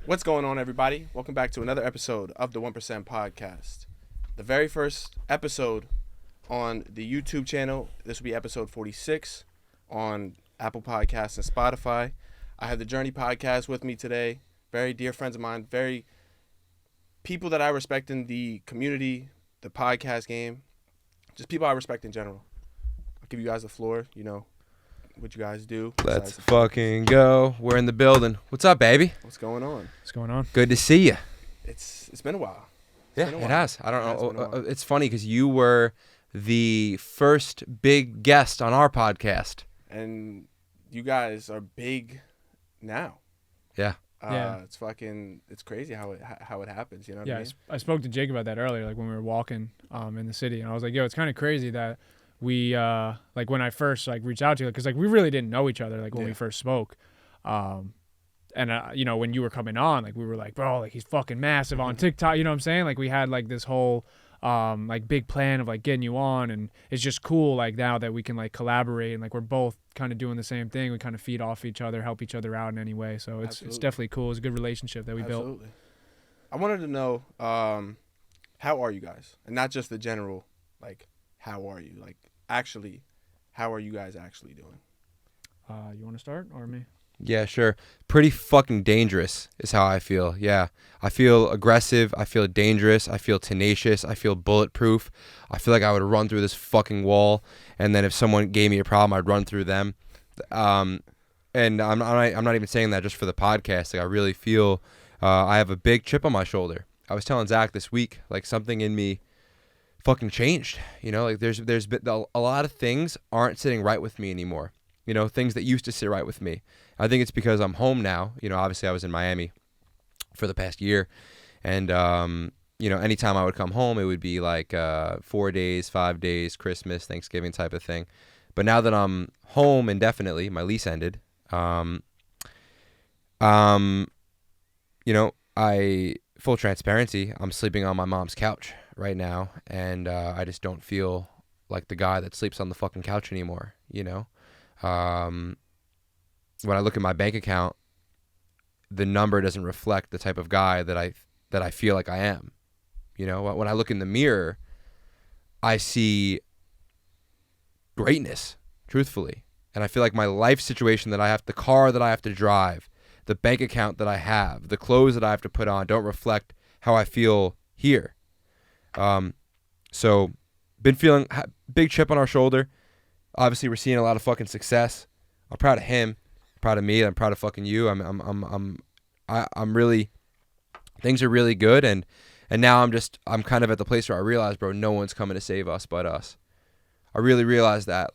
What's going on, everybody? Welcome back to another episode of the 1% Podcast. The very first episode on the YouTube channel. This will be episode 46 on Apple Podcasts and Spotify. I have the Journey Podcast with me today. Very dear friends of mine, very people that I respect in the community, the podcast game, just people I respect in general. I'll give you guys the floor, what you guys do. Let's fucking go. We're in the building. What's up, baby? What's going on? What's going on? Good to see you. It's been a while. It has. I don't know. It's funny because you were the first big guest on our podcast. And you guys are big now. Yeah. It's crazy how it happens, you know what I mean? I spoke to Jake about that earlier, like when we were walking in the city, and I was like, yo, it's kind of crazy that we like when I first reached out to you, because we really didn't know each other when we first spoke, and when you were coming on, we were like, bro, he's fucking massive on TikTok, you know what I'm saying? We had this whole big plan of getting you on, and it's just cool now that we can collaborate, and we're both kind of doing the same thing. We kind of feed off each other, help each other out in any way, so it's definitely cool. It's a good relationship that we built. I wanted to know how are you guys, and not just the general how are you, actually how are you guys actually doing? You want to start or me? Yeah, sure. Pretty fucking dangerous is how I feel. Yeah. I feel aggressive. I feel dangerous. I feel tenacious. I feel bulletproof. I feel like I would run through this fucking wall, and then if someone gave me a problem, I'd run through them. And I'm not even saying that just for the podcast. I really feel I have a big chip on my shoulder. I was telling Zach this week, something in me fucking changed. There's been a lot of things aren't sitting right with me anymore. Things that used to sit right with me. I think it's because I'm home now. Obviously I was in Miami for the past year, and anytime I would come home, it would be 4 days, 5 days, Christmas, Thanksgiving type of thing. But now that I'm home indefinitely, my lease ended. Full transparency, I'm sleeping on my mom's couch right now, and I just don't feel like the guy that sleeps on the fucking couch anymore. When I look at my bank account, the number doesn't reflect the type of guy that I feel like I am. When I look in the mirror, I see greatness, truthfully. And I feel like my life situation that I have, the car that I have to drive, the bank account that I have, the clothes that I have to put on don't reflect how I feel here. So been feeling big chip on our shoulder. Obviously, we're seeing a lot of fucking success. I'm proud of him, proud of me. I'm proud of fucking you. I'm really, things are really good, and now I'm kind of at the place where I realize, bro, no one's coming to save us but us. I really realized that,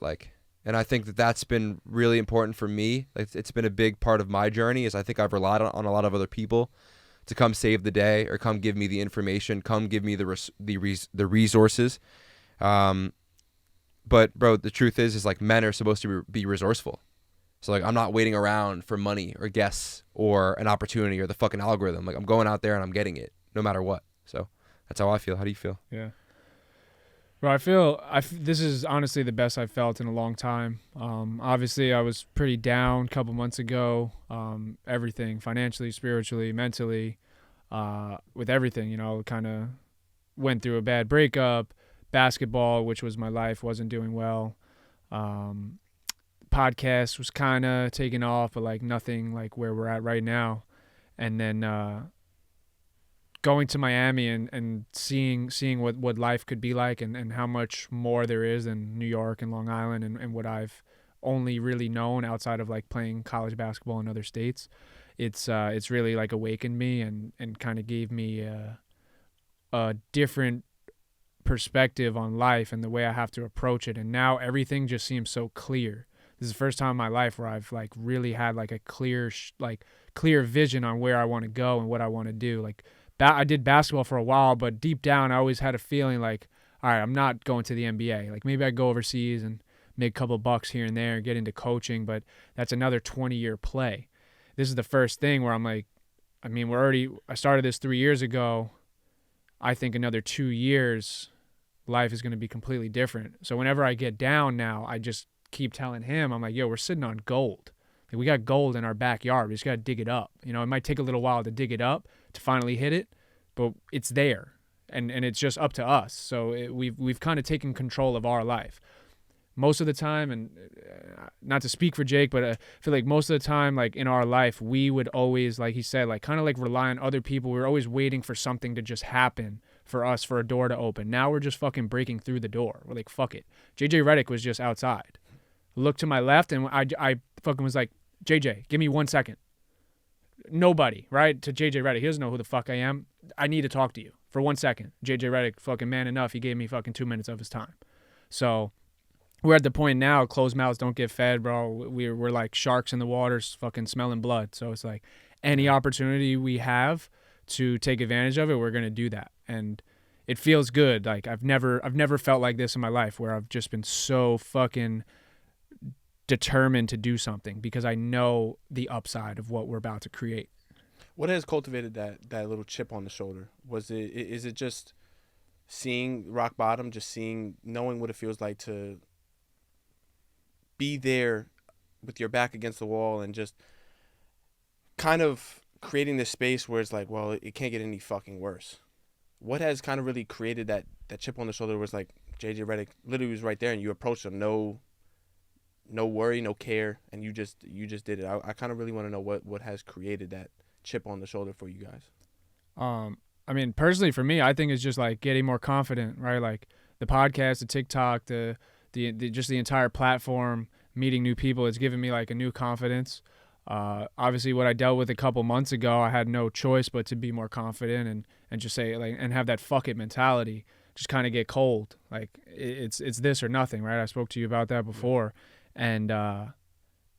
and I think that that's been really important for me. It's been a big part of my journey. Is I think I've relied on a lot of other people to come save the day, or come give me the information, come give me the resources. But bro, the truth is men are supposed to be resourceful. So I'm not waiting around for money or guests or an opportunity or the fucking algorithm. I'm going out there and I'm getting it no matter what. So that's how I feel. How do you feel? Yeah. Bro, I feel this is honestly the best I've felt in a long time. Obviously I was pretty down a couple months ago. Everything financially, spiritually, mentally, with everything, kind of went through a bad breakup. Basketball, which was my life, wasn't doing well. Podcast was kind of taking off, but nothing where we're at right now. And then going to Miami and seeing what life could be like, and how much more there is in New York and Long Island, and what I've only really known outside of playing college basketball in other states. It's really awakened me and kind of gave me a different perspective on life and the way I have to approach it. And now everything just seems so clear. This is the first time in my life where I've really had a clear vision on where I want to go and what I want to do. I did basketball for a while, but deep down I always had a feeling all right, I'm not going to the NBA. Maybe I go overseas and make a couple bucks here and there, get into coaching, but that's another 20-year play. This is the first thing where I'm I started this 3 years ago. I think another 2 years life is going to be completely different. So whenever I get down now, I just keep telling him, I'm yo, we're sitting on gold. Like, we got gold in our backyard. We just got to dig it up. You know, it might take a little while to dig it up to finally hit it, but it's there, and it's just up to us. So we've kind of taken control of our life. Most of the time, and not to speak for Jake, but I feel like most of the time, like in our life, we would always, like he said, like kind of like rely on other people. We were always waiting for something to just happen for us, for a door to open. Now we're just fucking breaking through the door. We're like, fuck it. JJ Redick was just outside. Looked to my left, and I fucking was like, JJ, give me 1 second. Nobody, right? To JJ Redick, he doesn't know who the fuck I am. I need to talk to you for 1 second. JJ Redick, fucking man enough, he gave me fucking 2 minutes of his time. So we're at the point now, closed mouths don't get fed, bro. We're like sharks in the water, fucking smelling blood. So it's like any opportunity we have to take advantage of it, we're gonna do that. And it feels good. Like I've never felt like this in my life, where I've just been so fucking determined to do something because I know the upside of what we're about to create. What has cultivated that little chip on the shoulder? Is it just seeing rock bottom, just knowing what it feels like to be there with your back against the wall and just kind of creating this space where it's like, well, it can't get any fucking worse? What has kind of really created that chip on the shoulder where it's like JJ Redick literally was right there and you approached him, no worry, no care, and you just did it? I kind of really want to know what has created that chip on the shoulder for you guys. I mean, personally for me, I think it's just like getting more confident, right? Like the podcast, the TikTok, the just the entire platform, meeting new people, it's given me like a new confidence. Obviously what I dealt with a couple months ago, I had no choice but to be more confident and just say, like, and have that fuck it mentality, just kind of get cold. Like it's this or nothing, right? I spoke to you about that before. And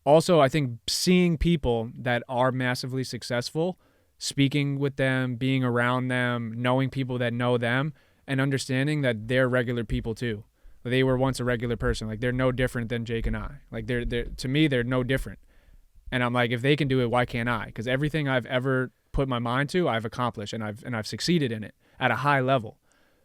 also I think seeing people that are massively successful, speaking with them, being around them, knowing people that know them, and understanding that they're regular people too. They were once a regular person. Like they're no different than Jake and I. Like they're to me, they're no different. And I'm like, if they can do it, why can't I? Because everything I've ever put my mind to, I've accomplished, and I've succeeded in it at a high level.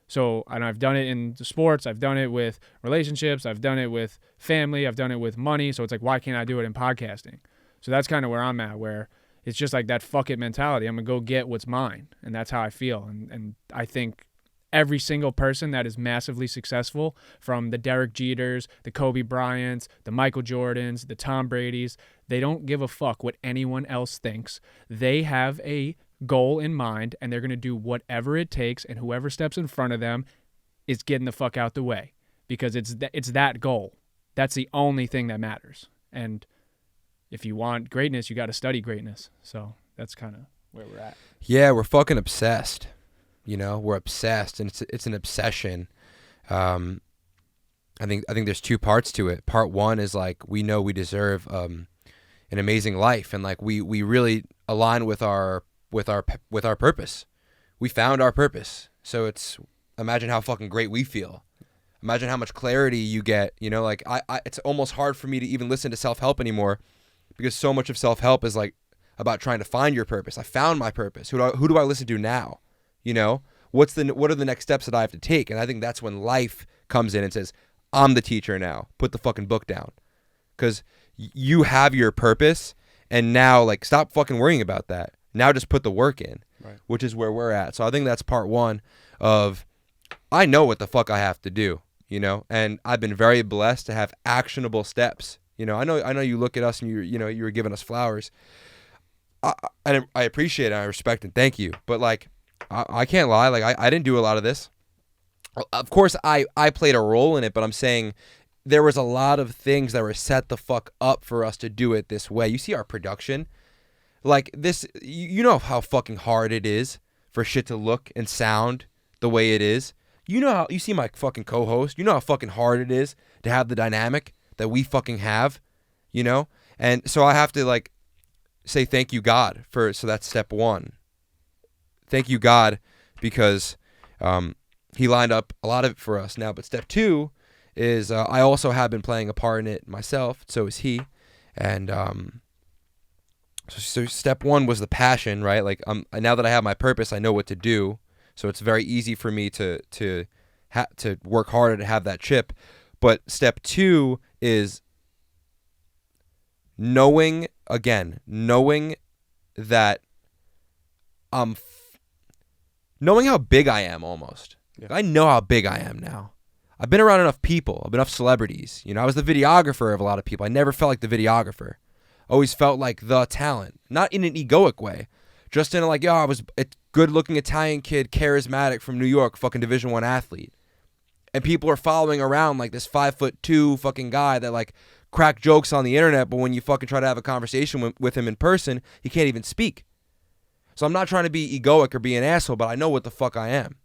So, and I've done it in sports, I've done it with relationships, I've done it with family, I've done it with money. So it's like, why can't I do it in podcasting? So that's kind of where I'm at, where it's just like that fuck it mentality. I'm gonna go get what's mine, and that's how I feel. And I think every single person that is massively successful, from the Derek Jeters, the Kobe Bryants, the Michael Jordans, the Tom Bradys, they don't give a fuck what anyone else thinks. They have a goal in mind, and they're going to do whatever it takes, and whoever steps in front of them is getting the fuck out the way, because it's that goal. That's the only thing that matters. And if you want greatness, you got to study greatness. So that's kind of where we're at. Yeah, we're fucking obsessed. You know, we're obsessed, and it's an obsession. I think there's two parts to it. Part one is like, we know we deserve an amazing life, and like we really align with our purpose. We found our purpose. So imagine how fucking great we feel. Imagine how much clarity you get. You know, like I it's almost hard for me to even listen to self-help anymore, because so much of self-help is like about trying to find your purpose. I found my purpose. Who do I listen to now? You know, what are the next steps that I have to take? And I think that's when life comes in and says, I'm the teacher now. Put the fucking book down. Because you have your purpose, and now, like, stop fucking worrying about that. Now just put the work in, right? Which is where we're at. So I think that's part one of, I know what the fuck I have to do, you know, and I've been very blessed to have actionable steps. You know, I know you look at us and you were giving us flowers. I appreciate it. I respect and thank you. But like, I can't lie. Like I didn't do a lot of this. Of course, I played a role in it, but I'm saying there was a lot of things that were set the fuck up for us to do it this way. You see our production, like this. You know how fucking hard it is for shit to look and sound the way it is. You know how you see my fucking co-host. You know how fucking hard it is to have the dynamic that we fucking have. You know, and so I have to like say thank you God so that's step one. Thank you God, because he lined up a lot of it for us now. But step two is I also have been playing a part in it myself. So is he. And so step one was the passion, right? Like now that I have my purpose, I know what to do. So it's very easy for me to work harder to have that chip. But step two is knowing again, knowing that knowing how big I am almost. Yeah. I know how big I am now. I've been around enough people. I've been enough celebrities. You know, I was the videographer of a lot of people. I never felt like the videographer. Always felt like the talent. Not in an egoic way. Just in a like, yo, I was a good-looking Italian kid, charismatic from New York, fucking Division I athlete. And people are following around like this 5'2" fucking guy that like crack jokes on the internet, but when you fucking try to have a conversation with him in person, he can't even speak. So I'm not trying to be egoic or be an asshole, but I know what the fuck I am.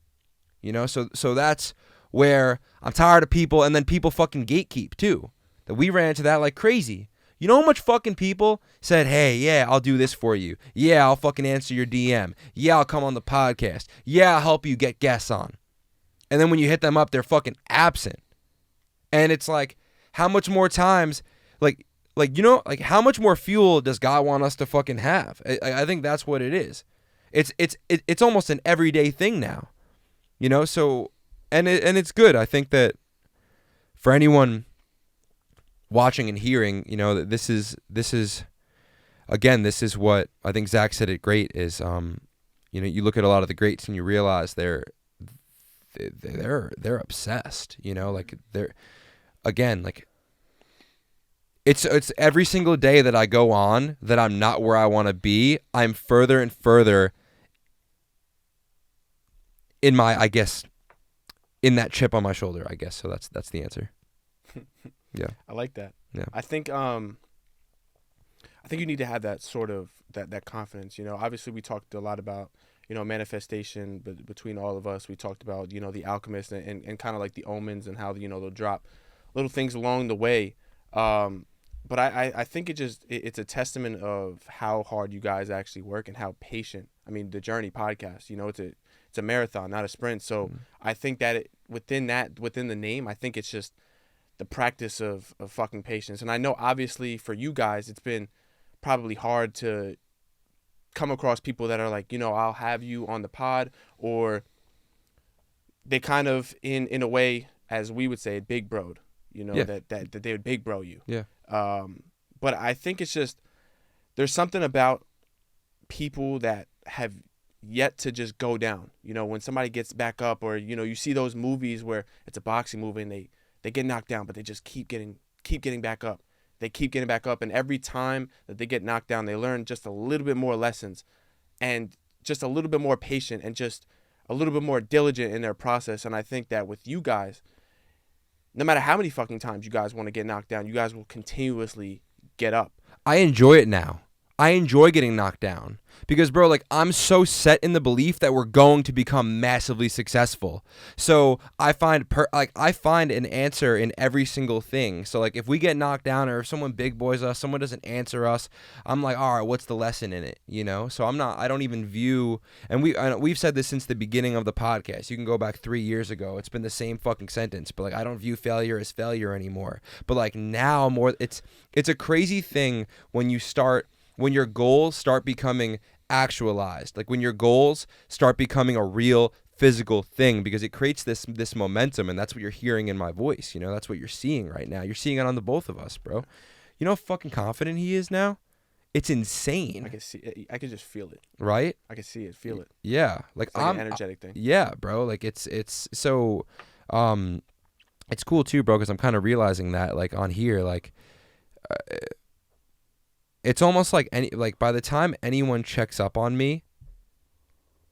You know, so that's where I'm tired of people, and then people fucking gatekeep too. That we ran into that like crazy. You know how much fucking people said, hey, yeah, I'll do this for you. Yeah, I'll fucking answer your DM. Yeah, I'll come on the podcast. Yeah, I'll help you get guests on. And then when you hit them up, they're fucking absent. And it's like, how much more times, like you know, like how much more fuel does God want us to fucking have? I think that's what it is. It's almost an everyday thing now, you know. So and it's good. I think that for anyone watching and hearing, you know, that this is again, this is what I think Zach said it great is, you know, you look at a lot of the greats and you realize they're obsessed, you know, like they're, again, like it's every single day that I go on that I'm not where I want to be, I'm further and further in my, I guess, in that chip on my shoulder, I guess. So that's the answer. Yeah. I like that. Yeah. I think you need to have that sort of that confidence. You know, obviously we talked a lot about, you know, manifestation, but between all of us, we talked about, you know, the alchemist and kind of like the omens and how, you know, they'll drop little things along the way. But I think it's a testament of how hard you guys actually work and how patient. I mean, the Journey podcast, you know, it's a marathon, not a sprint. So I think that within the name, I think it's just the practice of fucking patience. And I know obviously for you guys, it's been probably hard to come across people that are like, you know, I'll have you on the pod, or they kind of in a way, as we would say, big broed, you know, that they would big bro you. Yeah. But I think it's just, there's something about people that have yet to just go down. You know, when somebody gets back up, or, you know, you see those movies where it's a boxing movie and they get knocked down, but they just keep getting back up. They keep getting back up, and every time that they get knocked down, they learn just a little bit more lessons, and just a little bit more patient, and just a little bit more diligent in their process. And I think that with you guys, no matter how many fucking times you guys want to get knocked down, you guys will continuously get up. I enjoy it now. I enjoy getting knocked down because, bro, like, I'm so set in the belief that we're going to become massively successful. So I find an answer in every single thing. So like, if we get knocked down, or if someone big boys us, someone doesn't answer us, I'm like, all right, what's the lesson in it? You know? So I don't even view, and we've said this since the beginning of the podcast. You can go back 3 years ago. It's been the same fucking sentence, but like, I don't view failure as failure anymore. But like now more, it's a crazy thing when your goals start becoming actualized, like when your goals start becoming a real physical thing, because it creates this momentum, and that's what you're hearing in my voice. You know, that's what you're seeing right now. You're seeing it on the both of us, bro. You know how fucking confident he is now? It's insane. I can see it. I can just feel it. Right? I can see it, feel it. Yeah. Like, it's like an energetic thing. Yeah, bro. Like it's so, it's cool too, bro, because I'm kind of realizing that, like, on here, like, it's almost like by the time anyone checks up on me,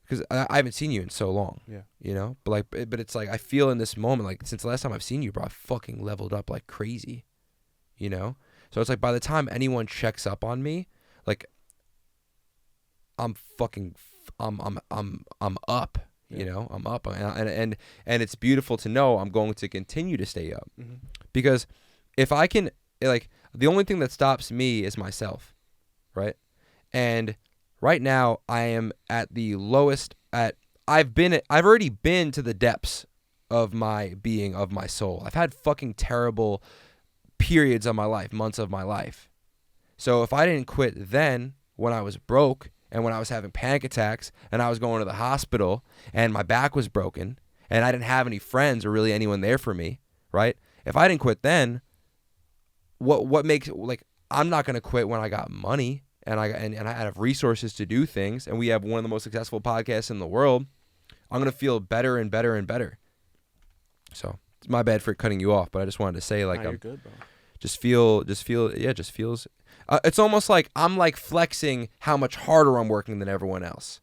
because I haven't seen you in so long, you know, but it's like, I feel in this moment, like, since the last time I've seen you, bro, I've fucking leveled up like crazy, you know? So it's like, by the time anyone checks up on me, like, I'm up, you know, I'm up, and it's beautiful to know I'm going to continue to stay up, because if I can, like, the only thing that stops me is myself, right? And right now I am at the lowest I've already been to the depths of my being, of my soul. I've had fucking terrible periods of my life, months of my life. So if I didn't quit then, when I was broke and when I was having panic attacks and I was going to the hospital and my back was broken and I didn't have any friends or really anyone there for me, right? If I didn't quit then, what makes, like, I'm not going to quit when I got money and I have resources to do things, and we have one of the most successful podcasts in the world. I'm going to feel better and better and better. So it's my bad for cutting you off, but I just wanted to say, like, Nah, you're good, bro. just feels. It's almost like I'm like flexing how much harder I'm working than everyone else.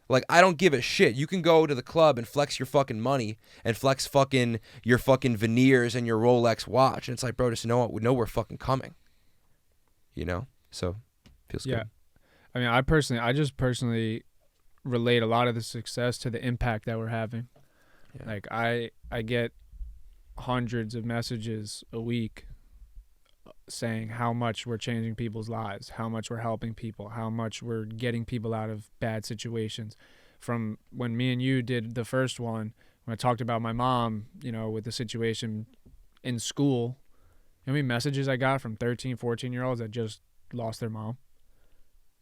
Like, I don't give a shit. You can go to the club and flex your fucking money and flex fucking your fucking veneers and your Rolex watch. And it's like, bro, just know we're fucking coming. You know? So, feels good. I mean, I just personally relate a lot of the success to the impact that we're having. Yeah. Like, I get hundreds of messages a week saying how much we're changing people's lives, how much we're helping people, how much we're getting people out of bad situations. From when me and you did the first one, when I talked about my mom, you know, with the situation in school, you know how many messages I got from 13, 14-year-olds that just lost their mom?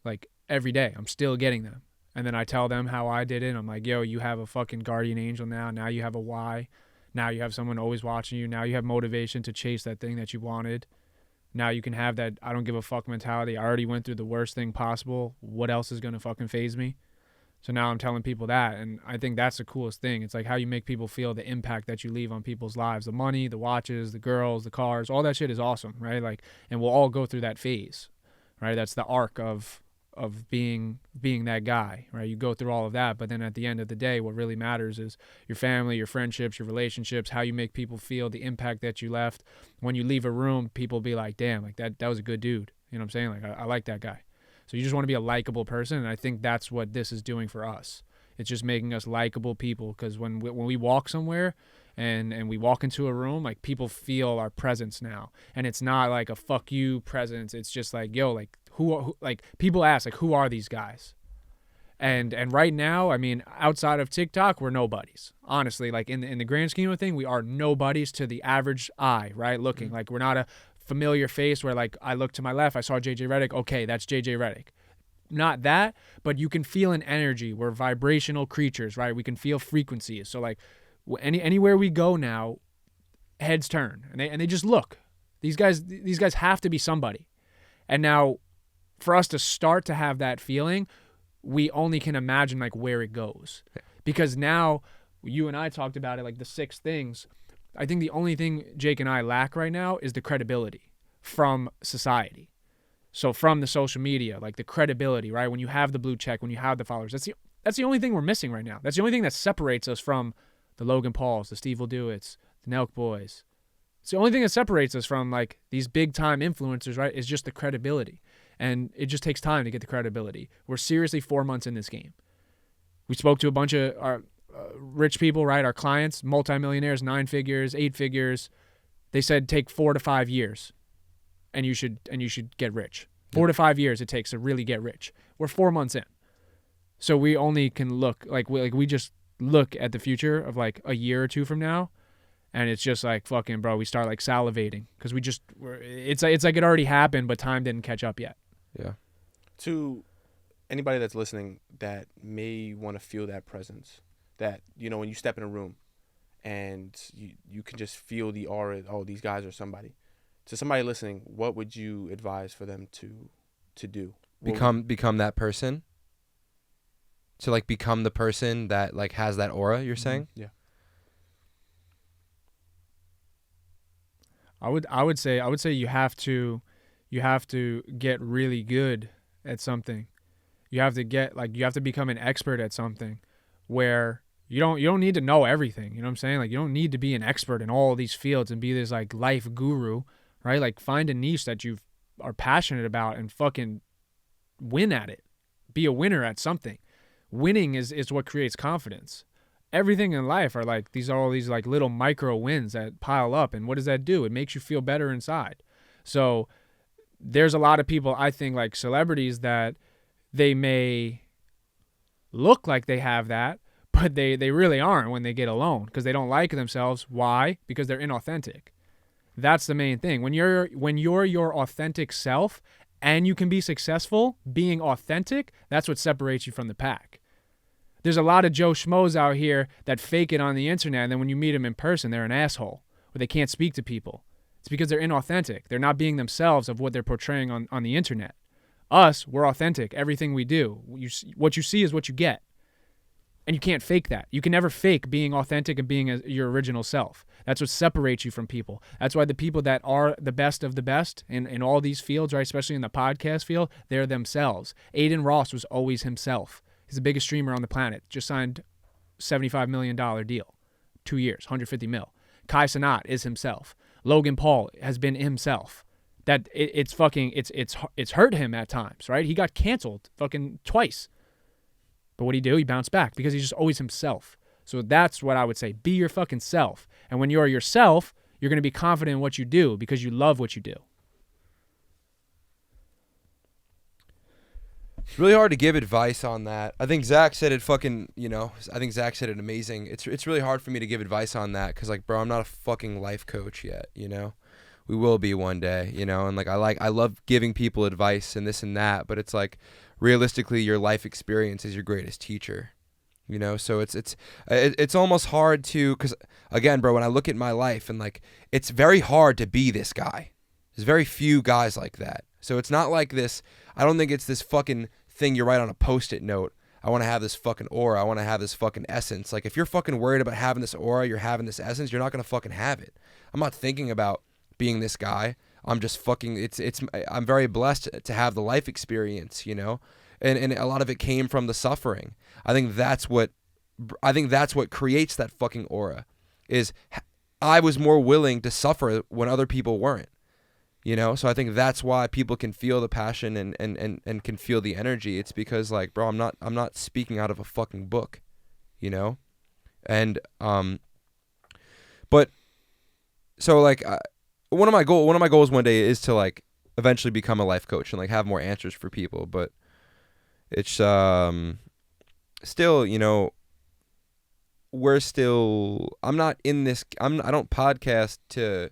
Like, every day, I'm still getting them. And then I tell them how I did it. I'm like, yo, you have a fucking guardian angel now. Now you have a why. Now you have someone always watching you. Now you have motivation to chase that thing that you wanted. Now you can have that I don't give a fuck mentality. I already went through the worst thing possible. What else is going to fucking faze me? So now I'm telling people that, and I think that's the coolest thing. It's like how you make people feel, the impact that you leave on people's lives. The money, the watches, the girls, the cars, all that shit is awesome, right? Like, and we'll all go through that phase, right? That's the arc of being that guy, right? You go through all of that, but then at the end of the day, what really matters is your family, your friendships, your relationships, how you make people feel, the impact that you left. When you leave a room, people be like, damn, like that was a good dude. You know what I'm saying? Like, I like that guy. So you just want to be a likable person, and I think that's what this is doing for us. It's just making us likable people, because when we walk somewhere and we walk into a room, like, people feel our presence now. And it's not like a fuck you presence. It's just like, yo, like, who like, people ask, like, who are these guys? And right now, I mean, outside of TikTok, we're nobodies. Honestly, like, in the grand scheme of things, we are nobodies to the average eye, right? Looking like we're not a familiar face where, like, I look to my left, I saw JJ Redick. Okay, that's JJ Redick. Not that, but you can feel an energy. We're vibrational creatures, right? We can feel frequencies. So, like, anywhere we go now, heads turn and they just look. These guys have to be somebody. And now, for us to start to have that feeling, we only can imagine, like, where it goes. Because now, you and I talked about it, like, the 6 things. I think the only thing Jake and I lack right now is the credibility from society. So from the social media, like, the credibility, right? When you have the blue check, when you have the followers, that's the only thing we're missing right now. That's the only thing that separates us from the Logan Pauls, the Steve Will-Do-Its, the Nelk Boys. It's the only thing that separates us from, like, these big-time influencers, right, is just the credibility. And it just takes time to get the credibility. We're seriously 4 months in this game. We spoke to a bunch of our rich people, right? Our clients, multimillionaires, 9 figures, 8 figures. They said take 4 to 5 years, and you should get rich. 4 to 5 years it takes to really get rich. We're 4 months in, so we only can look we just look at the future of, like, a year or 2 from now, and it's just like, fucking, bro, we start, like, salivating because it's like it already happened, but time didn't catch up yet. Yeah. To anybody that's listening that may want to feel that presence, that, you know, when you step in a room and you can just feel the aura, oh, these guys are somebody. To somebody listening, what would you advise for them to do? Become that person? To, like, become the person that, like, has that aura, you're saying? Yeah. I would say you have to get really good at something. You have to become an expert at something where you don't need to know everything. You know what I'm saying? Like, you don't need to be an expert in all these fields and be this, like, life guru, right? Like, find a niche that you are passionate about and fucking win at it. Be a winner at something. Winning is what creates confidence. Everything in life are like, these are all these, like, little micro wins that pile up. And what does that do? It makes you feel better inside. So there's a lot of people, I think, like celebrities, that they may look like they have that, but they really aren't when they get alone, because they don't like themselves. Why? Because they're inauthentic. That's the main thing. When you're your authentic self and you can be successful being authentic, that's what separates you from the pack. There's a lot of Joe Schmoes out here that fake it on the internet, and then when you meet them in person, they're an asshole, or they can't speak to people. It's because they're inauthentic. They're not being themselves of what they're portraying on the internet. Us, we're authentic. Everything we do, what you see is what you get. And you can't fake that. You can never fake being authentic and being your original self. That's what separates you from people. That's why the people that are the best of the best in all these fields, right, especially in the podcast field, they're themselves. Aiden Ross was always himself. He's the biggest streamer on the planet. Just signed $75 million deal. 2 years, 150 mil. Kai Cenat is himself. Logan Paul has been himself. That it's hurt him at times, right? He got canceled fucking twice. But what'd he do? He bounced back because he's just always himself. So that's what I would say. Be your fucking self. And when you're yourself, you're going to be confident in what you do because you love what you do. It's really hard to give advice on that. I think Zach said it fucking, I think Zach said it amazing. It's really hard for me to give advice on that because, like, bro, I'm not a fucking life coach yet, We will be one day, and, like, I love giving people advice and this and that, but it's like, realistically, your life experience is your greatest teacher, so it's almost hard to, because again, bro, when I look at my life and, like, it's very hard to be this guy. There's very few guys like that. So it's not like this. I don't think it's this fucking thing you write on a Post-it note. I want to have this fucking aura. I want to have this fucking essence. Like, if you're fucking worried about having this aura, you're having this essence, you're not going to fucking have it. I'm not thinking about being this guy. I'm just fucking, I'm very blessed to have the life experience, and a lot of it came from the suffering. I think that's what creates that fucking aura, is I was more willing to suffer when other people weren't, so I think that's why people can feel the passion and can feel the energy. It's because, like, bro, I'm not speaking out of a fucking book, and but so, like, one of my goals one day is to, like, eventually become a life coach and, like, have more answers for people. But it's still, I'm not in this. I don't podcast to,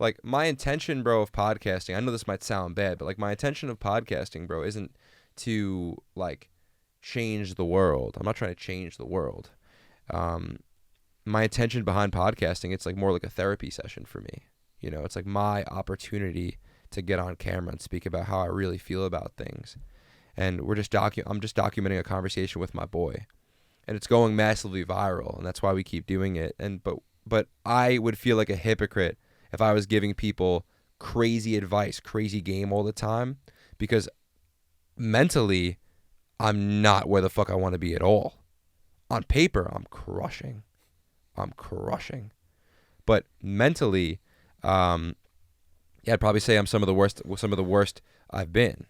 like, my intention, bro, of podcasting. I know this might sound bad, but, like, my intention of podcasting, bro, isn't to, like, change the world. I'm not trying to change the world. My intention behind podcasting, it's, like, more like a therapy session for me. It's like my opportunity to get on camera and speak about how I really feel about things. And I'm just documenting a conversation with my boy. And it's going massively viral, and that's why we keep doing it. But I would feel like a hypocrite if I was giving people crazy advice, crazy game all the time, because mentally, I'm not where the fuck I want to be at all. On paper, I'm crushing. But mentally, I'd probably say I'm some of the worst I've been.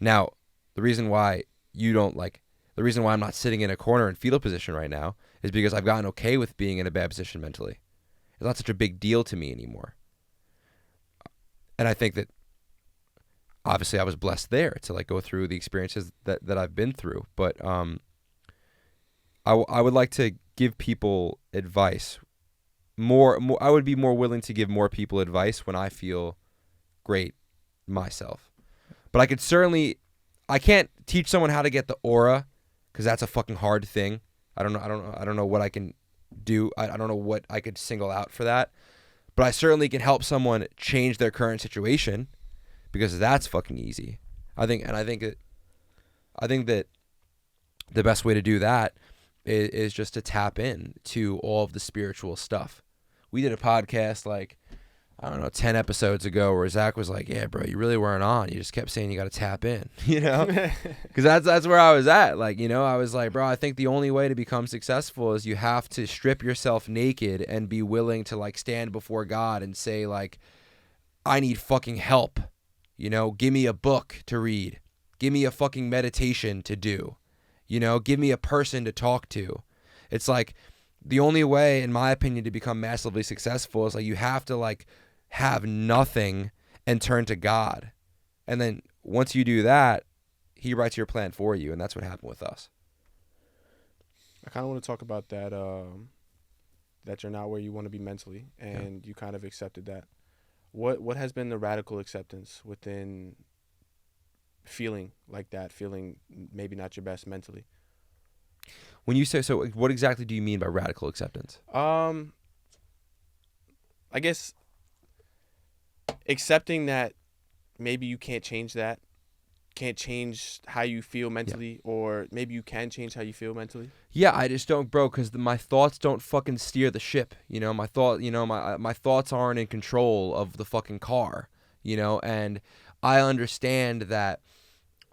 Now, the reason why I'm not sitting in a corner in fetal position right now is because I've gotten okay with being in a bad position mentally. It's not such a big deal to me anymore. And I think that obviously I was blessed there to, like, go through the experiences that I've been through. But I would like to give people advice. I would be more willing to give more people advice when I feel great myself. But I can't teach someone how to get the aura, because that's a fucking hard thing. I don't know what I can do. I don't know what I could single out for that. But I certainly can help someone change their current situation, because that's fucking easy. I think that the best way to do that is just to tap in to all of the spiritual stuff. We did a podcast, like, I don't know, 10 episodes ago, where Zach was like, yeah, bro, you really weren't on. You just kept saying you got to tap in, because that's where I was at. Like, I was like, bro, I think the only way to become successful is you have to strip yourself naked and be willing to, like, stand before God and say, like, I need fucking help. Give me a book to read. Give me a fucking meditation to do. Give me a person to talk to. It's like, the only way, in my opinion, to become massively successful is, like, you have to, like, have nothing and turn to God. And then once you do that, he writes your plan for you. And that's what happened with us. I kind of want to talk about that, that you're not where you want to be mentally, and you kind of accepted that. What has been the radical acceptance within feeling like that, feeling maybe not your best mentally? When you say, so what exactly do you mean by radical acceptance? I guess accepting that maybe you can't change that, can't change how you feel mentally, or maybe you can change how you feel mentally. Yeah, I just don't, bro, because my thoughts don't fucking steer the ship. You know, my thoughts aren't in control of the fucking car. You know, and I understand that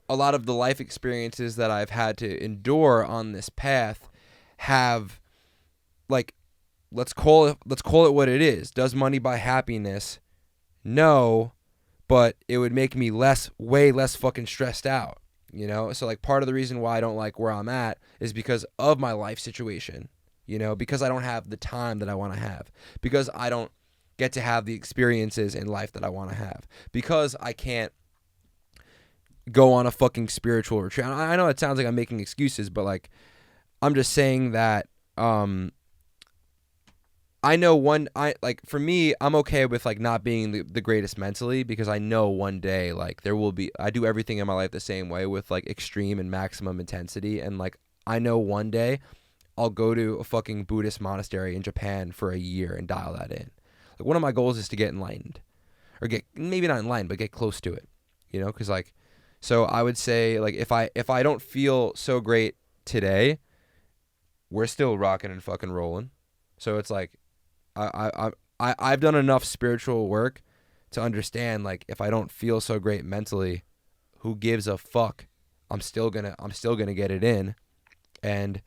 a lot of the life experiences that I've had to endure on this path have, like, let's call it what it is. Does money buy happiness? No, but it would make me way less fucking stressed out. You know, so like part of the reason why I don't like where I'm at is because of my life situation, you know, because I don't have the time that I want to have, because I don't get to have the experiences in life that I want to have, because I can't go on a fucking spiritual retreat. I know it sounds like I'm making excuses, but like I'm just saying that I know for me, I'm okay with like not being the greatest mentally, because I know one day like I do everything in my life the same way with like extreme and maximum intensity, and like I know one day I'll go to a fucking Buddhist monastery in Japan for a year and dial that in. Like one of my goals is to get enlightened, or get, maybe not enlightened, but get close to it, you know, because like, so I would say like if I don't feel so great today, we're still rocking and fucking rolling. So it's like I've done enough spiritual work to understand like if I don't feel so great mentally, who gives a fuck? I'm still gonna get it in, and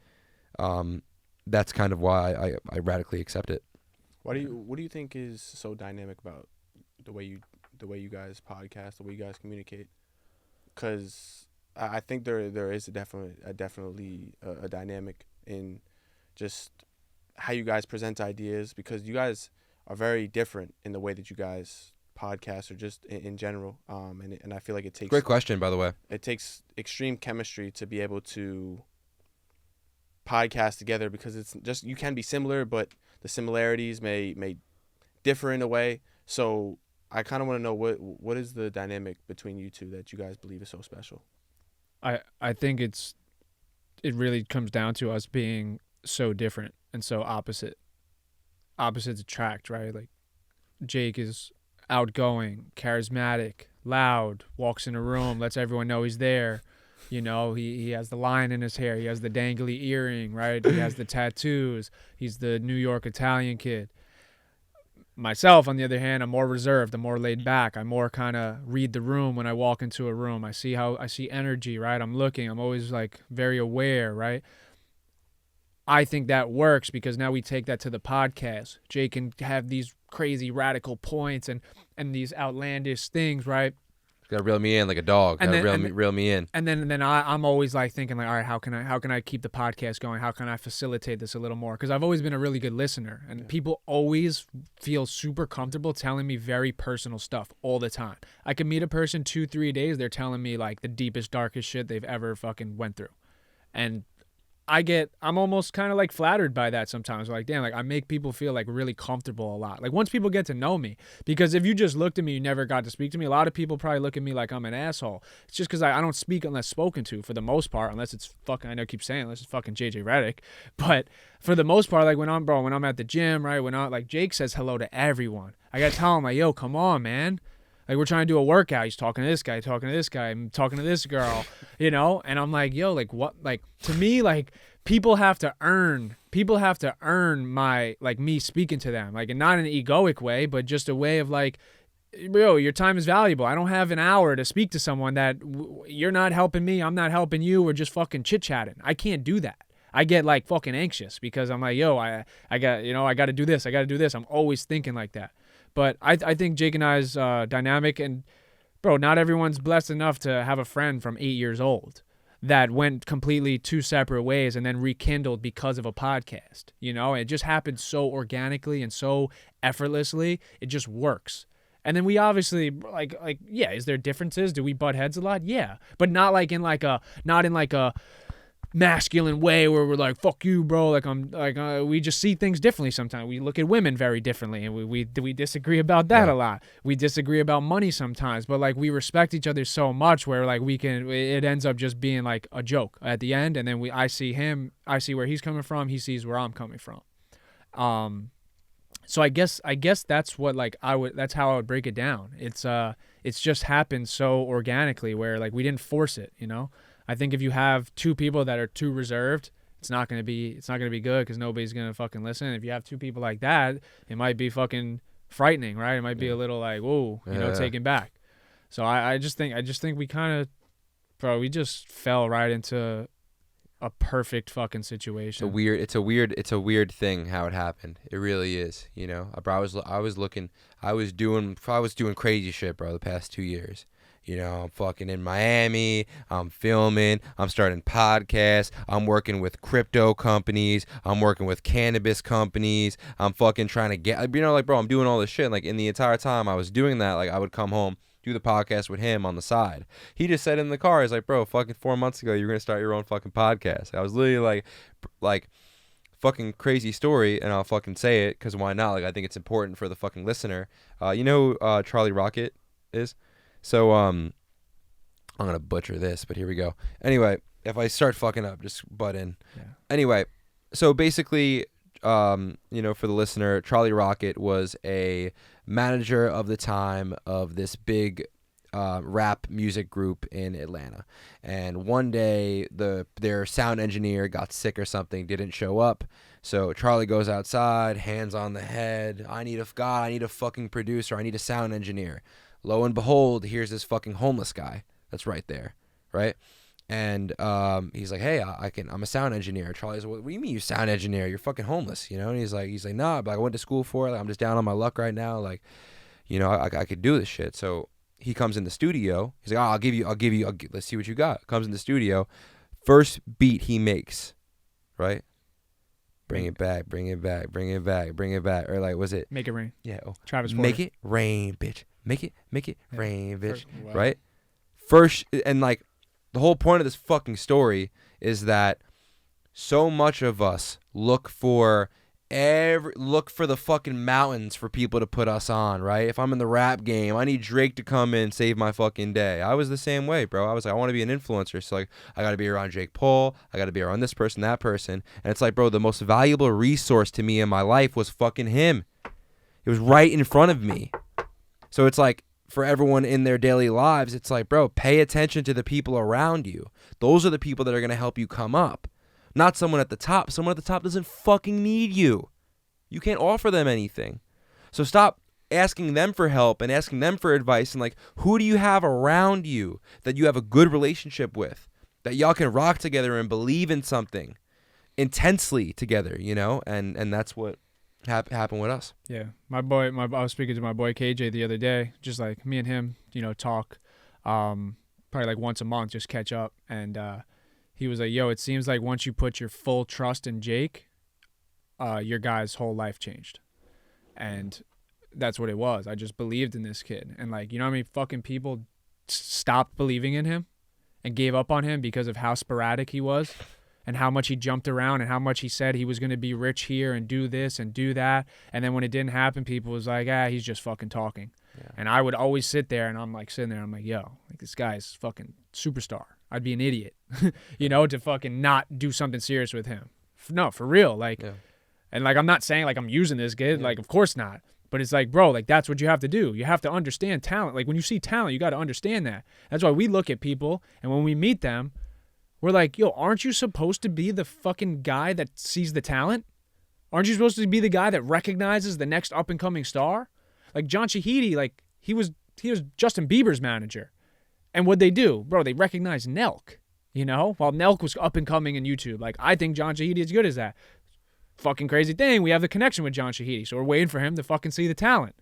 that's kind of why I radically accept it. What do you think is so dynamic about the way you guys podcast, the way you guys communicate? Because I think there is definitely a dynamic in just how you guys present ideas, because you guys are very different in the way that you guys podcast, or just in general. And I feel like it takes, great question, by the way. It takes extreme chemistry to be able to podcast together, because it's just, you can be similar, but the similarities may differ in a way. So I kind of want to know what is the dynamic between you two that you guys believe is so special. I think it really comes down to us being so different and so opposite. Opposites attract, right? Like Jake is outgoing, charismatic, loud, walks in a room, lets everyone know he's there. You know, he has the line in his hair, he has the dangly earring, right? He has the tattoos. He's the New York Italian kid. Myself, on the other hand, I'm more reserved. I'm more laid back. I more kind of read the room when I walk into a room. I see energy, right? I'm looking. I'm always like very aware, right? I think that works because now we take that to the podcast. Jake can have these crazy radical points and these outlandish things, right? Gotta reel me in like a dog. And Gotta then- reel me in. And then I'm always like thinking like, all right, how can I keep the podcast going? How can I facilitate this a little more? Because I've always been a really good listener, and people always feel super comfortable telling me very personal stuff all the time. I could meet a person 2-3 days, they're telling me like the deepest, darkest shit they've ever fucking went through, and I'm almost kind of like flattered by that sometimes. Like, damn, like I make people feel like really comfortable a lot. Like once people get to know me, because if you just looked at me, you never got to speak to me. A lot of people probably look at me like I'm an asshole. It's just because I don't speak unless spoken to, for the most part, unless it's fucking, I know I keep saying, unless it's fucking JJ Redick. But for the most part, like when I'm at the gym, right? Like Jake says hello to everyone. I got to tell him like, yo, come on, man. Like we're trying to do a workout. He's talking to this guy, talking to this guy, I'm talking to this girl, you know? And I'm like, yo, like what? Like to me, like people have to earn my, like me speaking to them, like, and not in an egoic way, but just a way of like, yo, your time is valuable. I don't have an hour to speak to someone that you're not helping me. I'm not helping you. We're just fucking chit chatting. I can't do that. I get like fucking anxious because I'm like, yo, I got to do this. I got to do this. I'm always thinking like that. But I think Jake and I's dynamic, and bro, not everyone's blessed enough to have a friend from 8 years old that went completely two separate ways and then rekindled because of a podcast. You know, it just happened so organically and so effortlessly. It just works. And then we obviously like yeah, is there differences? Do we butt heads a lot? Yeah, but not in like a masculine way where we're like, fuck you, bro. Like we just see things differently sometimes. We look at women very differently, and we disagree about that a lot. We disagree about money sometimes, but like we respect each other so much where like it ends up just being like a joke at the end, and then I see where he's coming from, he sees where I'm coming from. So I guess that's what like that's how I would break it down. It's just happened so organically where like we didn't force it, you know? I think if you have two people that are too reserved, it's not gonna be good because nobody's gonna fucking listen. If you have two people like that, it might be fucking frightening, right? It might be a little like, whoa, you know, taken back. So I just think we kind of, bro, we just fell right into a perfect fucking situation. It's a weird thing how it happened. It really is, you know. Bro, I was doing crazy shit, bro, the past 2 years. You know, I'm fucking in Miami, I'm filming, I'm starting podcasts, I'm working with crypto companies, I'm working with cannabis companies, I'm fucking trying to get, you know, like, bro, I'm doing all this shit. Like, in the entire time I was doing that, like, I would come home, do the podcast with him on the side. He just said in the car, he's like, bro, fucking 4 months ago, you were going to start your own fucking podcast. I was literally like, fucking crazy story, and I'll fucking say it, because why not? Like, I think it's important for the fucking listener. You know who Charlie Rocket is? So, I'm going to butcher this, but here we go. Anyway, if I start fucking up, just butt in. Yeah. Anyway, so basically, you know, for the listener, Charlie Rocket was a manager of the time of this big rap music group in Atlanta. And one day, their sound engineer got sick or something, didn't show up. So Charlie goes outside, hands on the head. I need a fucking producer. I need a sound engineer. Lo and behold, here's this fucking homeless guy that's right there, right? And he's like, hey, I'm a sound engineer. Charlie's like, what do you mean you sound engineer? You're fucking homeless, you know? And he's like, nah, but I went to school for it. Like, I'm just down on my luck right now. Like, you know, I could do this shit. So he comes in the studio. He's like, I'll give you, let's see what you got. Comes in the studio. First beat he makes, right? Bring it back. Or like, was it? Make it rain. Yeah. Oh. Travis Porter. Make it rain, bitch. Make it rain, bitch. Wow. Right? First, and like, the whole point of this fucking story is that so much of us look for the fucking mountains for people to put us on, right? If I'm in the rap game, I need Drake to come in and save my fucking day. I was the same way, bro. I was like, I want to be an influencer, so like, I got to be around Jake Paul, I got to be around this person, that person, and it's like, bro, the most valuable resource to me in my life was fucking him. It was right in front of me. So it's like, for everyone in their daily lives, it's like, bro, pay attention to the people around you. Those are the people that are going to help you come up. Not someone at the top. Someone at the top doesn't fucking need you. You can't offer them anything. So stop asking them for help and asking them for advice. And like, who do you have around you that you have a good relationship with? That y'all can rock together and believe in something intensely together, you know? And that's what happened with us. Yeah, I was speaking to my boy KJ the other day, just like me and him, you know, talk, probably like once a month, just catch up. And he was like, yo, it seems like once you put your full trust in Jake, your guy's whole life changed. And that's what it was. I just believed in this kid. And like, you know how many fucking people stopped believing in him and gave up on him because of how sporadic he was? And how much he jumped around and how much he said he was going to be rich here and do this and do that. And then when it didn't happen, people was like, he's just fucking talking. Yeah. And I would always sit there and I'm like sitting there. I'm like, yo, like this guy's fucking superstar. I'd be an idiot, you know, to fucking not do something serious with him. No, for real. Like, yeah. And like, I'm not saying like I'm using this kid. Yeah. Like, of course not. But it's like, bro, like that's what you have to do. You have to understand talent. Like when you see talent, you got to understand that. That's why we look at people and when we meet them, we're like, yo, aren't you supposed to be the fucking guy that sees the talent? Aren't you supposed to be the guy that recognizes the next up-and-coming star? Like John Shahidi, like he was Justin Bieber's manager. And what'd they do? Bro, they recognized Nelk, you know? While Nelk was up-and-coming in YouTube. Like, I think John Shahidi is good as that. Fucking crazy thing, we have the connection with John Shahidi, so we're waiting for him to fucking see the talent.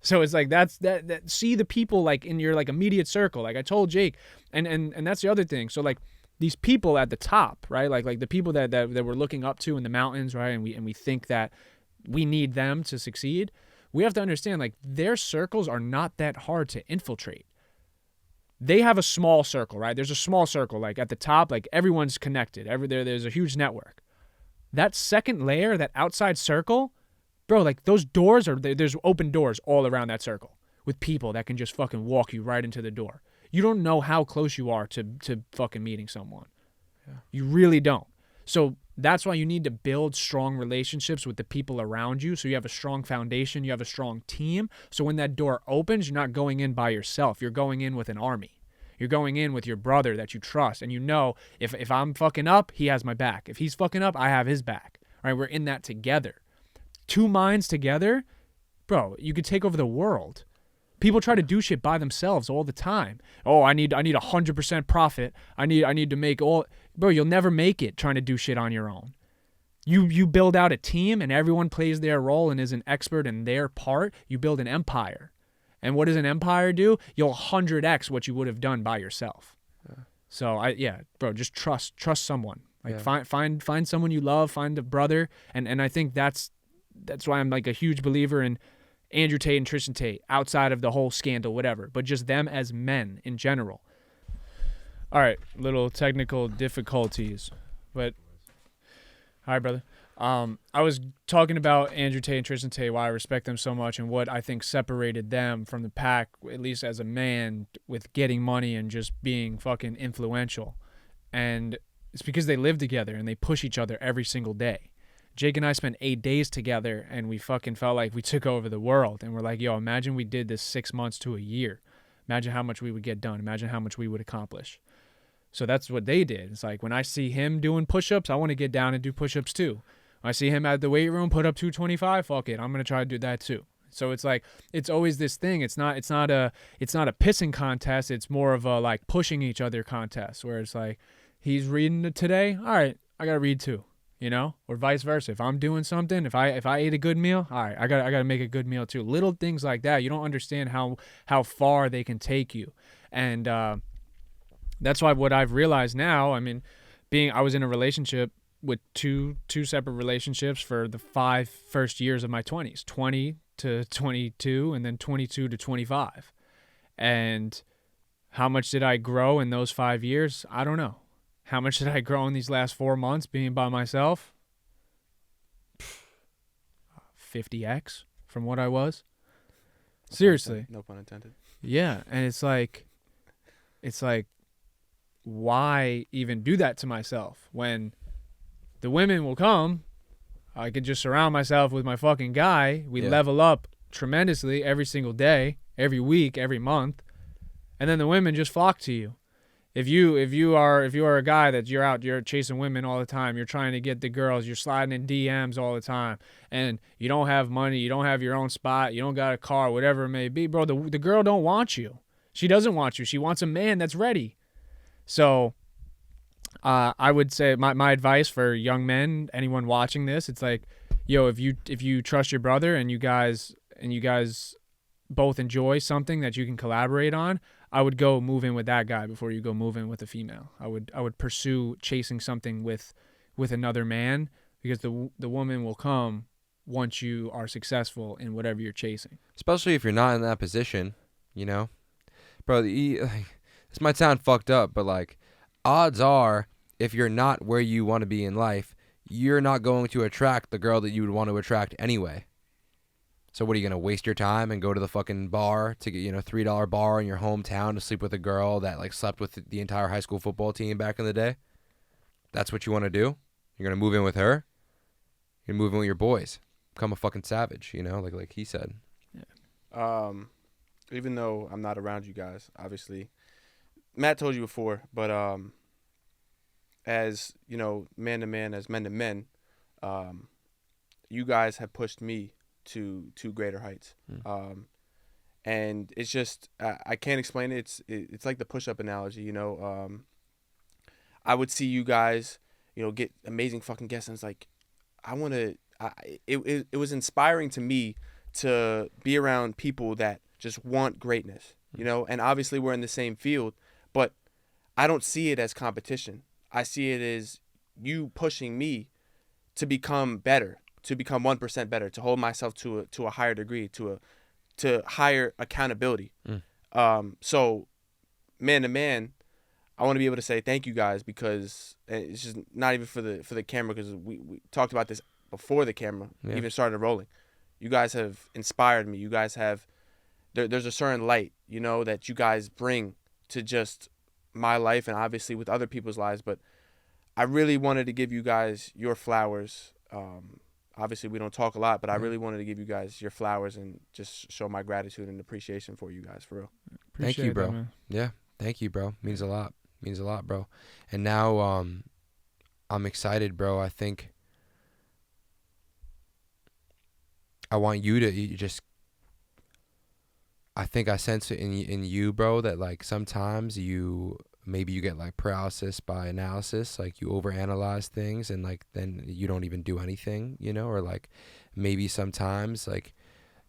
So it's like that see the people like in your like immediate circle. Like I told Jake, and that's the other thing. So like these people at the top, right? Like the people that we're looking up to in the mountains, right? And we think that we need them to succeed. We have to understand like their circles are not that hard to infiltrate. They have a small circle, right? There's a small circle like at the top, like everyone's connected. There's a huge network. That second layer, that outside circle, bro, like those doors there's open doors all around that circle with people that can just fucking walk you right into the door. You don't know how close you are to fucking meeting someone. Yeah. You really don't. So That's why you need to build strong relationships with the people around you, so you have a strong foundation, you have a strong team. So when that door opens, you're not going in by yourself. You're going in with an army. You're going in with your brother that you trust, and you know if I'm fucking up, he has my back. If he's fucking up, I have his back. Right? We're in that together. Two minds together, bro, you could take over the world. People try to do shit by themselves all the time. Oh, I need 100% profit. I need to make all. Bro, you'll never make it trying to do shit on your own. You build out a team and everyone plays their role and is an expert in their part. You build an empire. And what does an empire do? You'll 100x what you would have done by yourself. Yeah. So bro, just trust someone. Like find someone you love, find a brother, and I think that's why I'm like a huge believer in Andrew Tate and Tristan Tate, outside of the whole scandal, whatever, but just them as men in general. All right, little technical difficulties, but hi, brother. I was talking about Andrew Tate and Tristan Tate, why I respect them so much, and what I think separated them from the pack, at least as a man, with getting money and just being fucking influential. And it's because they live together and they push each other every single day. Jake and I spent 8 days together and we fucking felt like we took over the world. And we're like, yo, imagine we did this 6 months to a year. Imagine how much we would get done. Imagine how much we would accomplish. So that's what they did. It's like when I see him doing push-ups, I want to get down and do push-ups too. When I see him at the weight room, put up 225, fuck it, I'm going to try to do that too. So it's like, it's always this thing. It's not a pissing contest. It's more of a like pushing each other contest where it's like, he's reading today. All right, I got to read too. You know, or vice versa. If I'm doing something, if I ate a good meal, all right, I got to make a good meal too. Little things like that, you don't understand how far they can take you, and that's why what I've realized now. I mean, I was in a relationship with two separate relationships for the 5 first years of my 20s, 20 to 22, and then 22 to 25, and how much did I grow in those 5 years? I don't know. How much did I grow in these last 4 months being by myself? 50x from what I was. Seriously. No pun intended. Yeah, and it's like, why even do that to myself when the women will come? I could just surround myself with my fucking guy. We level up tremendously every single day, every week, every month, and then the women just flock to you. If you are a guy that you're chasing women all the time, you're trying to get the girls, you're sliding in DMs all the time, and you don't have money, you don't have your own spot, you don't got a car, whatever it may be, bro, the girl don't want you. She doesn't want you. She wants a man that's ready. So I would say my advice for young men, anyone watching this, it's like, yo, if you trust your brother and you guys both enjoy something that you can collaborate on, I would go move in with that guy before you go move in with a female. I would pursue chasing something with another man, because the woman will come once you are successful in whatever you're chasing. Especially if you're not in that position, you know? Bro, this might sound fucked up, but like, odds are, if you're not where you want to be in life, you're not going to attract the girl that you would want to attract anyway. So what, are you going to waste your time and go to the fucking bar to get, $3 bar in your hometown to sleep with a girl that like slept with the entire high school football team back in the day? That's what you want to do? You're going to move in with her? You're moving with your boys. Become a fucking savage, like he said. Yeah. Even though I'm not around you guys, obviously, Matt told you before, but as, man to man, as men to men, you guys have pushed me to greater heights. And it's just, I can't explain it. It's like the push-up analogy, I would see you guys, get amazing fucking guests, and it's like, it was inspiring to me to be around people that just want greatness, and obviously we're in the same field, but I don't see it as competition. I see it as you pushing me to become better, to become 1% better, to hold myself to a higher degree, to higher accountability. So man to man, I want to be able to say thank you guys, because it's just not even for the camera, because we talked about this before the camera even started rolling. You guys have inspired me. You guys have, there's a certain light, that you guys bring to just my life and obviously with other people's lives, but I really wanted to give you guys your flowers. Obviously, we don't talk a lot, but I really wanted to give you guys your flowers and just show my gratitude and appreciation for you guys, for real. Thank you, bro. That, man. Yeah, thank you, bro. Means a lot. Means a lot, bro. And now I'm excited, bro. I think I want you to I think I sense it in you, bro, that like sometimes maybe you get like paralysis by analysis, like you overanalyze things and like then you don't even do anything, you know, or like maybe sometimes like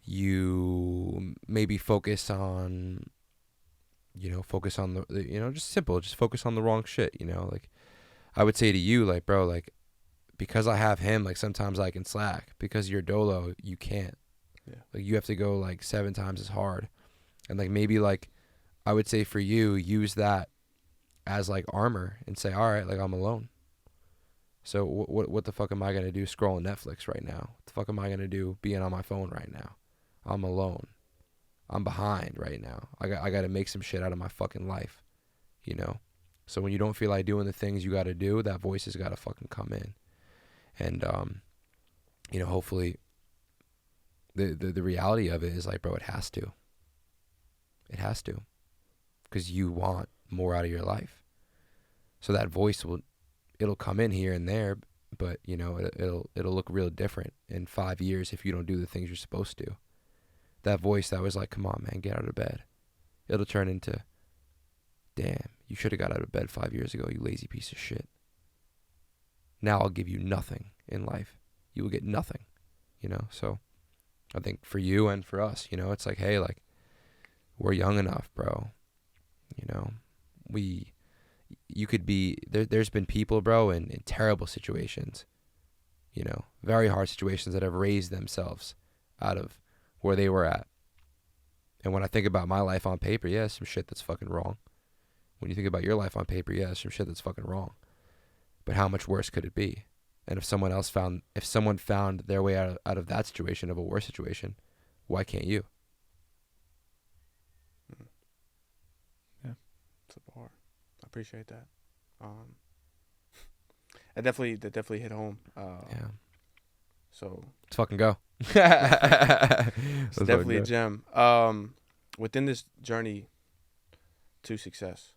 you maybe focus on the just simple, just focus on the wrong shit, you know. Like I would say to you, like, bro, like because I have him, like sometimes I can slack. Because you're dolo, you can't. Yeah. Like you have to go like 7 times as hard. And like maybe like I would say for you, use that as like armor and say, all right, like I'm alone. So what the fuck am I gonna do scrolling Netflix right now? What the fuck am I gonna do being on my phone right now? I'm alone. I'm behind right now. I got to make some shit out of my fucking life, you know? So when you don't feel like doing the things you got to do, that voice has got to fucking come in. And, you know, hopefully the reality of it is like, bro, it has to. It has to. Because you want more out of your life. So that voice it'll come in here and there, but, you know, it'll look real different in 5 years if you don't do the things you're supposed to. That voice that was like, come on, man, get out of bed. It'll turn into, damn, you should have got out of bed 5 years ago, you lazy piece of shit. Now I'll give you nothing in life. You will get nothing, you know? So I think for you and for us, you know, it's like, hey, like, we're young enough, bro. You know, you could be, there's been people, bro, in terrible situations, you know, very hard situations that have raised themselves out of where they were at. And when I think about my life on paper, yeah, some shit that's fucking wrong. When you think about your life on paper, yeah, some shit that's fucking wrong. But how much worse could it be? And if someone found their way out of that situation, of a worse situation, why can't you? Yeah, it's a bar. I appreciate that. That definitely hit home. Yeah. So let's fucking go. It's definitely a gem. Within this journey to success,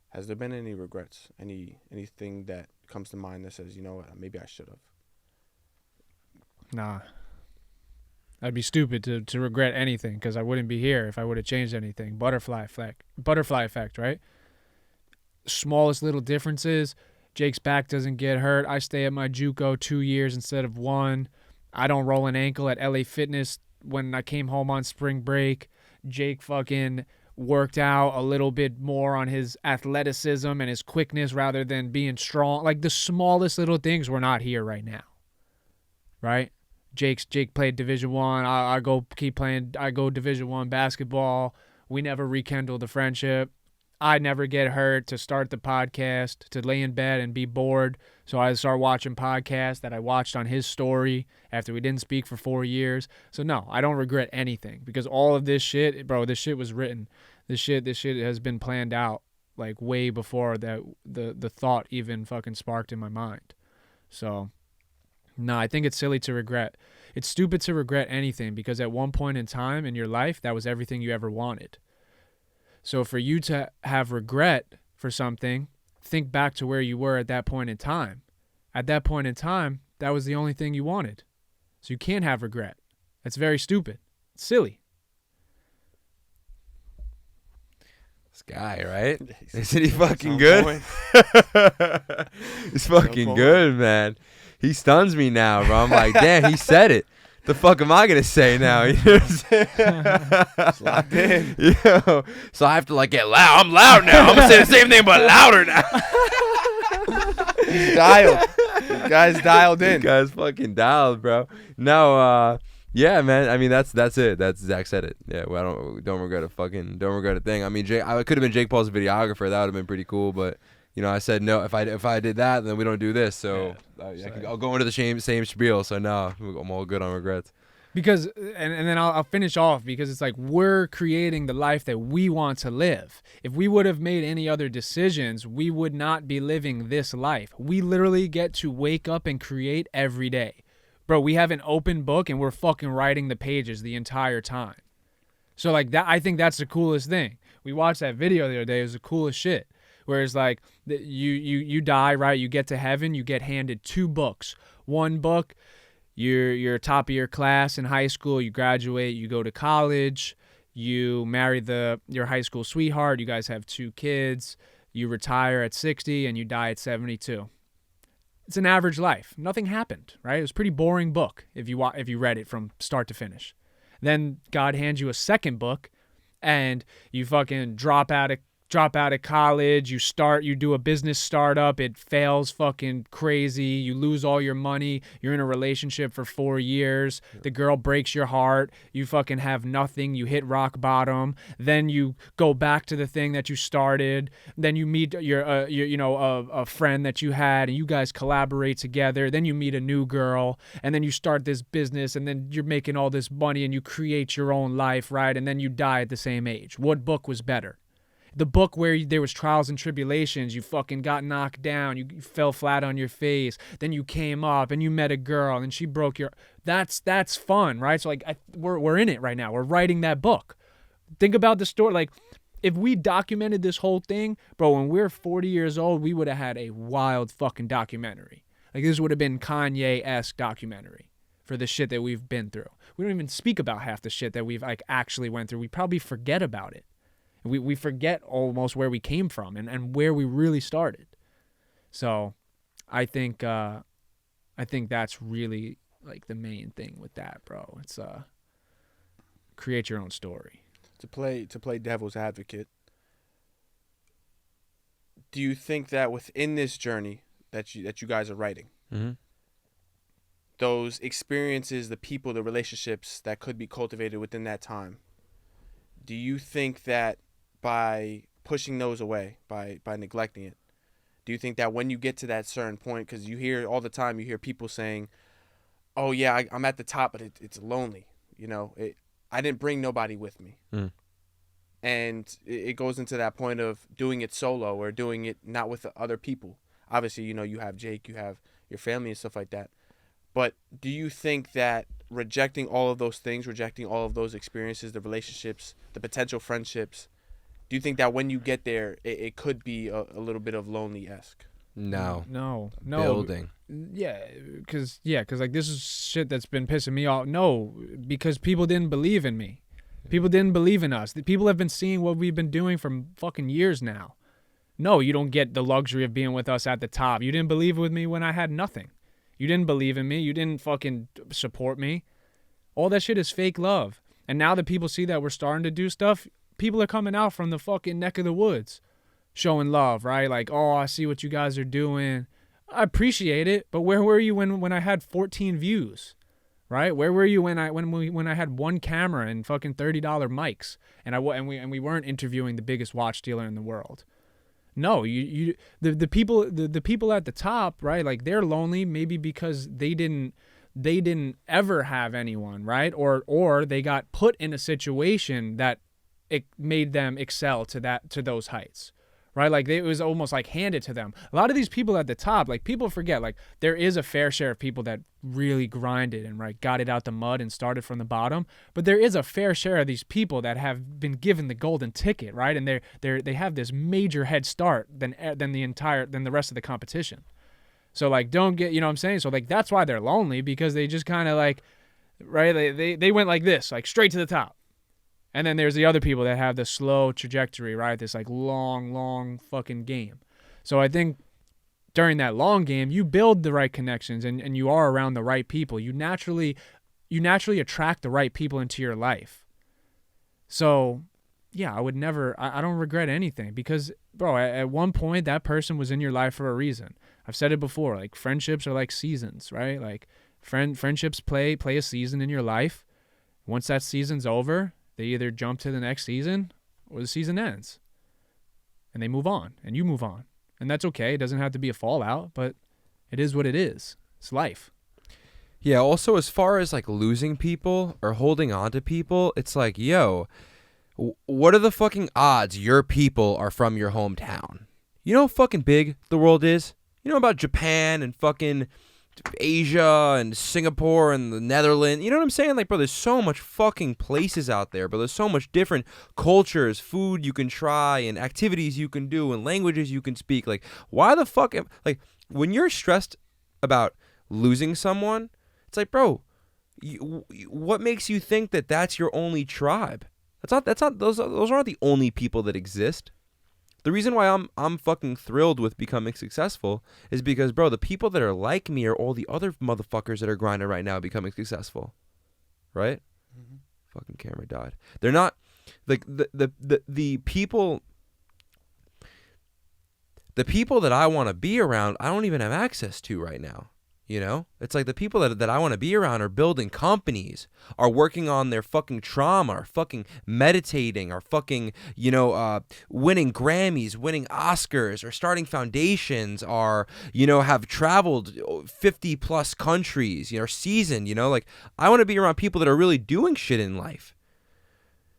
has there been any regrets? Anything that comes to mind that says, you know what, maybe I should have? Nah. I'd be stupid to regret anything because I wouldn't be here if I would have changed anything. Butterfly effect, right? Smallest little differences. Jake's back doesn't get hurt. I stay at my JUCO 2 years instead of 1. I don't roll an ankle at LA Fitness when I came home on spring break. Jake fucking worked out a little bit more on his athleticism and his quickness rather than being strong. Like the smallest little things were not here right now. Right? Jake played Division 1. I go Division 1 basketball. We never rekindled the friendship. I never get hurt to start the podcast, to lay in bed and be bored. So I start watching podcasts that I watched on his story after we didn't speak for 4 years. So no, I don't regret anything because all of this shit, bro, this shit was written. This shit has been planned out like way before that the thought even fucking sparked in my mind. So no, I think it's silly to regret. It's stupid to regret anything because at one point in time in your life, that was everything you ever wanted. So for you to have regret for something, think back to where you were at that point in time. At that point in time, that was the only thing you wanted. So you can't have regret. That's very stupid. It's silly. This guy, right? Isn't he fucking good? He's fucking good, man. He stuns me now, bro. I'm like, damn, he said it. The fuck am I gonna say now? You know what I'm saying? It's locked in. Yo, so I have to like get loud. I'm loud now. I'm gonna say the same thing but louder now. He's dialed. The guy's dialed in. The guy's fucking dialed, bro. No, yeah, man. I mean, that's it. That's Zach said it. Yeah, well, don't regret a thing. I mean, I could have been Jake Paul's videographer. That would have been pretty cool, but. You know, I said no. If I did that, then we don't do this. So I'll go into the same spiel. So no, I'm all good on regrets. Because and then I'll finish off, because it's like we're creating the life that we want to live. If we would have made any other decisions, we would not be living this life. We literally get to wake up and create every day. Bro, we have an open book and we're fucking writing the pages the entire time. So like that, I think that's the coolest thing. We watched that video the other day. It was the coolest shit. Whereas like you die, right? You get to heaven, you get handed 2 books. One book, you're top of your class in high school, you graduate, you go to college, you marry your high school sweetheart, you guys have 2 kids, you retire at 60 and you die at 72. It's an average life. Nothing happened, right? It was a pretty boring book if you read it from start to finish. Then God hands you a second book and you fucking drop out of college, you do a business startup, it fails fucking crazy, you lose all your money, you're in a relationship for 4 years, the girl breaks your heart, you fucking have nothing, you hit rock bottom, then you go back to the thing that you started, then you meet a friend that you had and you guys collaborate together, then you meet a new girl, and then you start this business, and then you're making all this money and you create your own life, right? And then you die at the same age. What book was better? The book where there was trials and tribulations, you fucking got knocked down, you fell flat on your face, then you came up and you met a girl and she broke your... That's fun, right? So like we're in it right now. We're writing that book. Think about the story. Like if we documented this whole thing, bro, when we're 40 years old, we would have had a wild fucking documentary. Like this would have been Kanye-esque documentary for the shit that we've been through. We don't even speak about half the shit that we've like actually went through. We probably forget about it. We forget almost where we came from and where we really started. So I think that's really like the main thing with that, bro. It's create your own story. To play devil's advocate, do you think that within this journey that you guys are writing, Mm-hmm. those experiences, the people, the relationships that could be cultivated within that time, do you think that by pushing those away, by neglecting it, do you think that when you get to that certain point, because you hear all the time, you hear people saying, oh yeah, I'm at the top, but it's lonely, I didn't bring nobody with me. And it goes into that point of doing it solo or doing it not with other people. Obviously, you have Jake, you have your family and stuff like that, but do you think that rejecting all of those things, rejecting all of those experiences, the relationships, the potential friendships, do you think that when you get there, it could be a little bit of lonely-esque? No. Building. Yeah, because like this is shit that's been pissing me off. No, because people didn't believe in me. People didn't believe in us. The people have been seeing what we've been doing for fucking years now. No, you don't get the luxury of being with us at the top. You didn't believe with me when I had nothing. You didn't believe in me. You didn't fucking support me. All that shit is fake love. And now that people see that we're starting to do stuff, people are coming out from the fucking neck of the woods showing love, right? Like, oh, I see what you guys are doing. I appreciate it, but where were you when I had 14 views, right? Where were you when I had one camera and fucking $30 mics and we weren't interviewing the biggest watch dealer in the world? No, the people at the top, right? Like they're lonely maybe because they didn't ever have anyone, right? Or they got put in a situation that it made them excel to those heights, right? Like it was almost like handed to them. A lot of these people at the top, like people forget, like there is a fair share of people that really grinded and right got it out the mud and started from the bottom. But there is a fair share of these people that have been given the golden ticket, right? And they have this major head start than the rest of the competition. So like don't get, you know what I'm saying? So like that's why they're lonely, because they just kind of like, right? They went like this, like straight to the top. And then there's the other people that have the slow trajectory, right? This like long fucking game. So I think during that long game, you build the right connections and you are around the right people. You naturally attract the right people into your life. So yeah, I don't regret anything, because bro, at one point that person was in your life for a reason. I've said it before, like friendships are like seasons, right? Like friendships play a season in your life. Once that season's over, they either jump to the next season or the season ends. And they move on, and you move on. And that's okay. It doesn't have to be a fallout, but it is what it is. It's life. Yeah, also as far as like losing people or holding on to people, it's like, yo, what are the fucking odds your people are from your hometown? You know how fucking big the world is? You know about Japan and fucking Asia and Singapore and the Netherlands? You know what I'm saying? Like, bro, there's so much fucking places out there, but there's so much different cultures, food you can try, and activities you can do, and languages you can speak. Like, why the fuck like, when you're stressed about losing someone, it's like, bro, what makes you think that that's your only tribe? Those aren't the only people that exist. The reason why I'm fucking thrilled with becoming successful is because, bro, the people that are like me are all the other motherfuckers that are grinding right now becoming successful. Right? Mm-hmm. Fucking camera died. They're not like the people that I want to be around, I don't even have access to right now. You know, it's like the people that I want to be around are building companies, are working on their fucking trauma, are fucking meditating, are fucking, winning Grammys, winning Oscars, or starting foundations, are, have traveled 50 plus countries, seasoned, like I want to be around people that are really doing shit in life.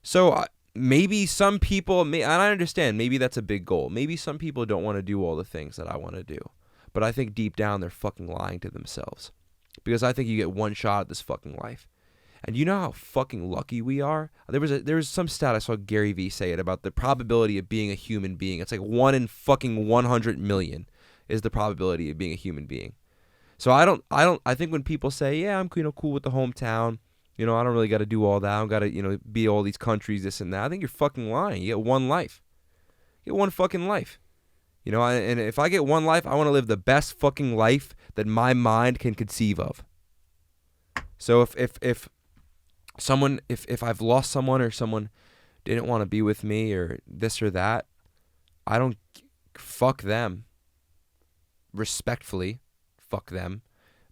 So maybe some people, and I understand, maybe that's a big goal. Maybe some people don't want to do all the things that I want to do. But I think deep down they're fucking lying to themselves. Because I think you get one shot at this fucking life. And you know how fucking lucky we are? There was some stat I saw GaryVee say it about the probability of being a human being. It's like 1 in fucking 100 million is the probability of being a human being. So I think when people say, yeah, I'm cool with the hometown, I don't really got to do all that. I don't got to, be all these countries, this and that. I think you're fucking lying. You get one life. You get one fucking life. And if I get one life, I want to live the best fucking life that my mind can conceive of. So if I've lost someone or someone didn't want to be with me or this or that, I don't, fuck them. Respectfully, fuck them.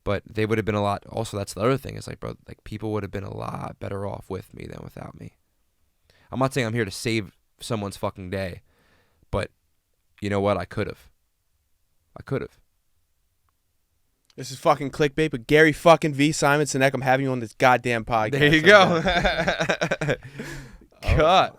But they would have been a lot, also that's the other thing, is like, bro, like people would have been a lot better off with me than without me. I'm not saying I'm here to save someone's fucking day, but you know what? I could have. This is fucking clickbait, but Gary fucking V, Simon Sinek, I'm having you on this goddamn podcast. There you go. Cut.